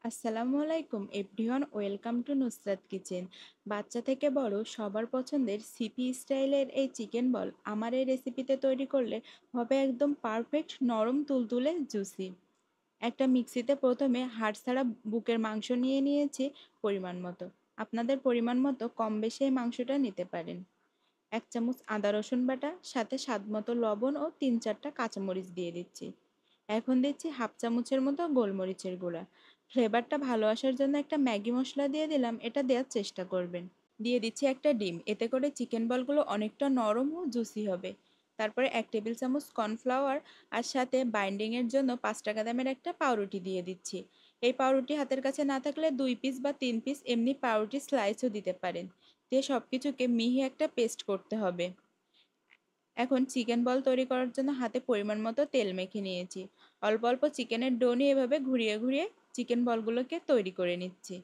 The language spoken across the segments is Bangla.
আসসালামু আলাইকুম everyone, welcome to Nusrat kitchen. বাচ্চা থেকে বড় সবার পছন্দের সিপি স্টাইলের এই চিকেন বল আমার এই রেসিপিতে তৈরি করলে হবে একদম পারফেক্ট, নরম তুলতুলে জুসি। একটা মিক্সিতে প্রথমে হাড় ছাড়া বুকের মাংস নিয়ে নিয়েছি পরিমাণ মতো। আপনাদের পরিমাণ মতো কম বেশি এই মাংসটা নিতে পারেন। 1 চামচ আদা রসুন বাটা, সাথে স্বাদ মতো লবণ ও 3-4টা কাঁচামরিচ দিয়ে দিচ্ছি। এখন দিচ্ছি হাফ চামচের মতো গোলমরিচের গুঁড়া। ফ্লেভারটা ভালো আসার জন্য একটা ম্যাগি মশলা দিয়ে দিলাম, এটা দেওয়ার চেষ্টা করবেন। দিয়ে দিচ্ছি একটা ডিম, এতে করে চিকেন বলগুলো অনেকটা নরম ও জুসি হবে। তারপরে 1 টেবিল চামচ কর্নফ্লাওয়ার আর সাথে বাইন্ডিংয়ের জন্য 5 টাকা দামের একটা পাউরুটি দিয়ে দিচ্ছি। এই পাউরুটি হাতের কাছে না থাকলে 2 পিস বা 3 পিস এমনি পাউরুটি স্লাইসও দিতে পারেন। দিয়ে সব কিছুকে মিহি একটা পেস্ট করতে হবে। এখন চিকেন বল তৈরি করার জন্য হাতে পরিমাণ মতো তেল মেখে নিয়েছি। অল্প অল্প চিকেনের ডো নিয়ে এভাবে ঘুরিয়ে ঘুরিয়ে চিকেন বলগুলোকে তৈরি করে নিচ্ছি।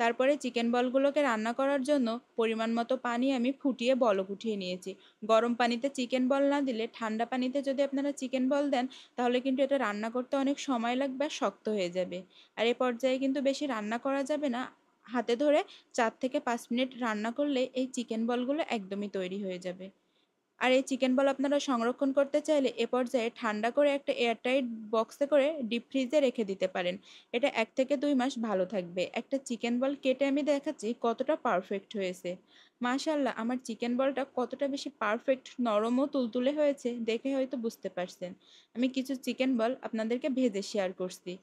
তারপরে চিকেন বলগুলোকে রান্না করার জন্য পরিমাণ মতো পানি আমি ফুটিয়ে বলক উঠিয়ে নিয়েছি। গরম পানিতে চিকেন বল না দিলে ঠান্ডা পানিতে যদি আপনারা চিকেন বল দেন, তাহলে কিন্তু এটা রান্না করতে অনেক সময় লাগবে আর শক্ত হয়ে যাবে। আর এ পর্যায়ে কিন্তু বেশি রান্না করা যাবে না। হাতে ধরে 4 থেকে 5 মিনিট রান্না করলে এই চিকেন বলগুলো একদমই তৈরি হয়ে যাবে। আর এই চিকেন বল আপনারা সংরক্ষণ করতে চাইলে এ পর্যায়ে ঠান্ডা করে একটা এয়ারটাইট বক্সে করে ডিপ ফ্রিজে রেখে দিতে পারেন। এটা 1 থেকে 2 মাস ভালো থাকবে। একটা চিকেন বল কেটে আমি দেখাচ্ছি কতটা পারফেক্ট হয়েছে। মাশাআল্লাহ, আমার চিকেন বলটা কতটা বেশি পারফেক্ট, নরম ও তুলতুলে হয়েছে দেখে হয়তো বুঝতে পারছেন। আমি কিছু চিকেন বল আপনাদেরকে ভেজে শেয়ার করছি।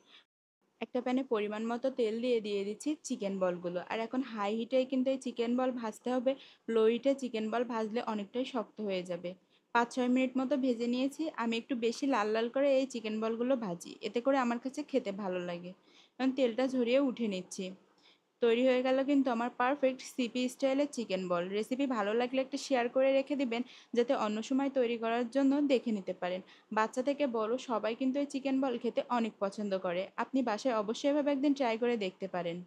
একটা প্যানে পরিমাণ মতো তেল দিয়ে দিচ্ছি চিকেন বলগুলো। আর এখন হাই হিটে কিন্তু এই চিকেন বল ভাজতে হবে। লো হিটে চিকেন বল ভাজলে অনেকটাই শক্ত হয়ে যাবে। 5-6 মিনিট মতো ভেজে নিয়েছি। আমি একটু বেশি লাল লাল করে এই চিকেন বলগুলো ভাজি, এতে করে আমার কাছে খেতে ভালো লাগে। এখন তেলটা ঝরিয়ে উঠে নিচ্ছি। তৈরি হয়ে গেল কিন্তু আমার পারফেক্ট সিপি স্টাইলের চিকেন বল। রেসিপি ভালো লাগলে একটা শেয়ার করে রেখে দিবেন, যাতে অন্য সময় তৈরি করার জন্য দেখে নিতে পারেন। বাচ্চা থেকে বড় সবাই কিন্তু এই চিকেন বল খেতে অনেক পছন্দ করে। আপনি বাসায় অবশ্যই এভাবে একদিন ট্রাই করে দেখতে পারেন।